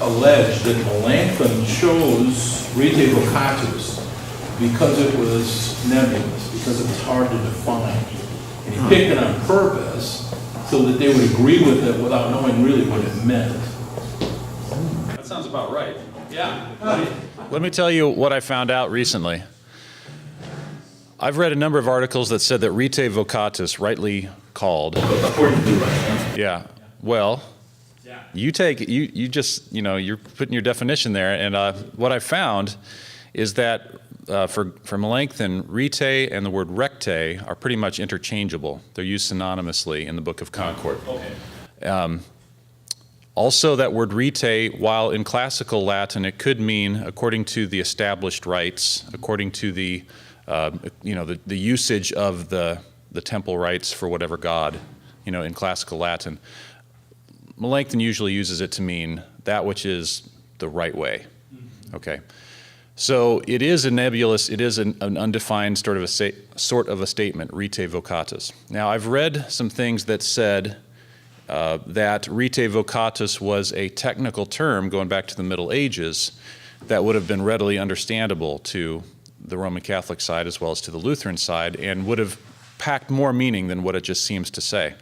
allege that Melanchthon chose Rite Vocatus because it was nebulous, because it was hard to define. And he picked it on purpose so that they would agree with it without knowing really what it meant. That sounds about right. Yeah. Let me tell you what I found out recently. I've read a number of articles that said that Rite Vocatus, rightly called. According to right. Yeah. Well, you just, you're putting your definition there, and what I found is that for Melanchthon, Rite and the word recte are pretty much interchangeable. They're used synonymously in the Book of Concord. Okay. Also, that word rite, while in classical Latin, it could mean according to the established rites, according to the usage of the temple rites for whatever god, in classical Latin. Melanchthon usually uses it to mean that which is the right way. Okay, so it is a nebulous, it is an undefined sort of a statement, Rite Vocatus. Now, I've read some things that said that Rite Vocatus was a technical term going back to the Middle Ages that would have been readily understandable to the Roman Catholic side as well as to the Lutheran side, and would have packed more meaning than what it just seems to say.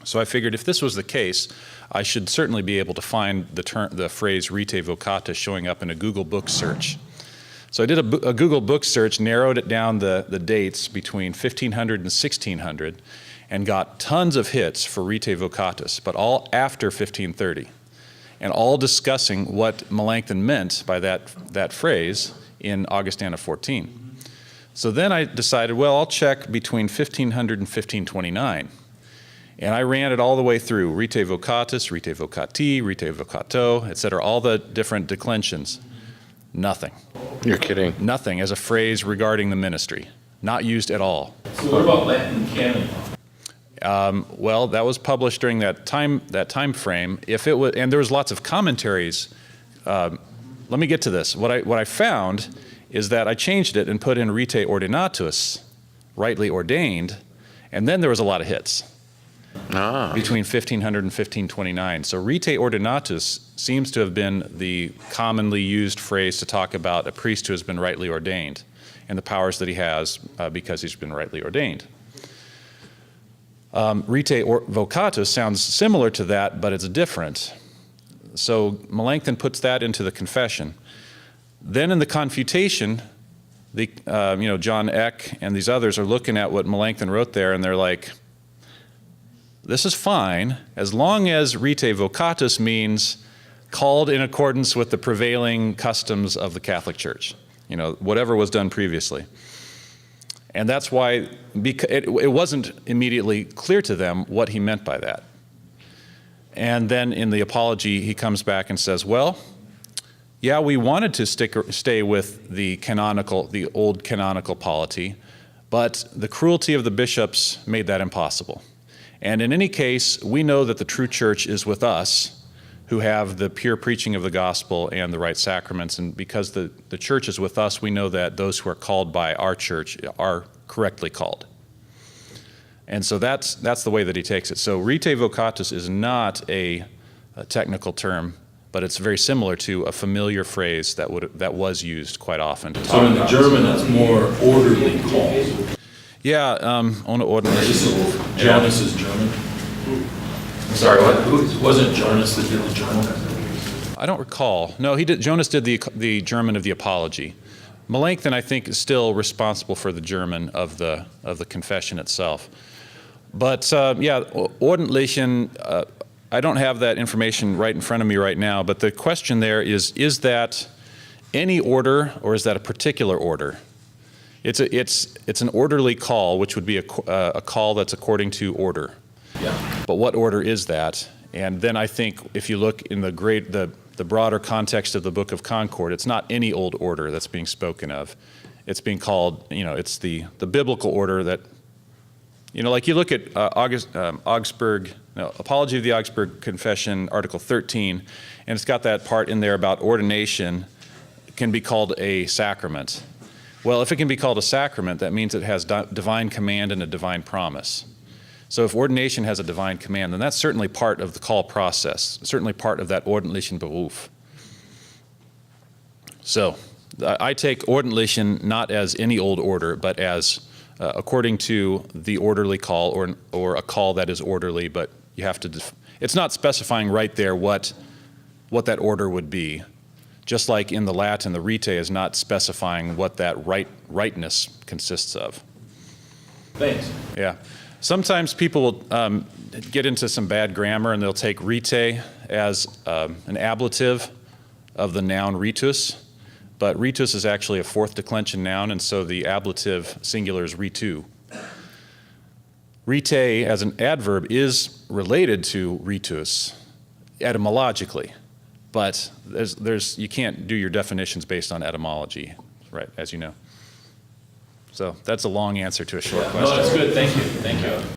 So I figured if this was the case, I should certainly be able to find the phrase Rite Vocatus showing up in a Google book search. So I did a Google book search, narrowed it down the dates between 1500 and 1600, and got tons of hits for Rite Vocatus, but all after 1530, and all discussing what Melanchthon meant by that phrase in Augustana 14. So then I decided, well, I'll check between 1500 and 1529. And I ran it all the way through, Rite Vocatus, Rite Vocati, Rite Vocato, etc., all the different declensions. Nothing. You're kidding. Nothing as a phrase regarding the ministry. Not used at all. So what about Latin canon law? Well, that was published during that time frame. If it was, and there was lots of commentaries. Let me get to this. What I found is that I changed it and put in Rite Ordinatus, rightly ordained, and then there was a lot of hits between 1500 and 1529. So Rite Ordinatus seems to have been the commonly used phrase to talk about a priest who has been rightly ordained and the powers that he has because he's been rightly ordained. Rite Vocatus sounds similar to that, but it's different. So Melanchthon puts that into the confession. Then in the confutation, John Eck and these others are looking at what Melanchthon wrote there, and they're like, this is fine as long as Rite Vocatus means called in accordance with the prevailing customs of the Catholic Church, whatever was done previously. And that's why it wasn't immediately clear to them what he meant by that. And then in the apology, he comes back and says, well, yeah, we wanted to stay with the old canonical polity, but the cruelty of the bishops made that impossible. And in any case, we know that the true church is with us, who have the pure preaching of the gospel and the right sacraments. And because the church is with us, we know that those who are called by our church are correctly called. And so that's the way that he takes it. So Rite Vocatus is not a technical term, but it's very similar to a familiar phrase that was used quite often. So in the German, it's more orderly called. Yeah, ohne Ordnung. Jonas is German. Sorry, what? Wasn't Jonas that did the German? I don't recall. No, he did. Jonas did the German of the Apology. Melanchthon, I think, is still responsible for the German of the confession itself. But ordentlichen, I don't have that information right in front of me right now, but the question there is that any order or is that a particular order? It's an orderly call, which would be a call that's according to order. Yeah. But what order is that? And then I think if you look in the broader context of the Book of Concord, it's not any old order that's being spoken of. It's being called, it's the biblical order that, like you look at Apology of the Augsburg Confession, Article 13, and it's got that part in there about ordination can be called a sacrament. Well, if it can be called a sacrament, that means it has divine command and a divine promise. So if ordination has a divine command, then that's certainly part of the call process, certainly part of that ordentlichen Beruf. So I take ordentlichen not as any old order, but as according to the orderly call, or a call that is orderly, but you have to, it's not specifying right there what that order would be. Just like in the Latin, the rite is not specifying what that rightness consists of. Thanks. Yeah. Sometimes people will get into some bad grammar and they'll take rite as an ablative of the noun ritus, but ritus is actually a fourth declension noun, and so the ablative singular is ritu. Rite as an adverb is related to ritus etymologically, but you can't do your definitions based on etymology, right, as you know. So that's a long answer to a short question. No, that's good, thank you, thank you.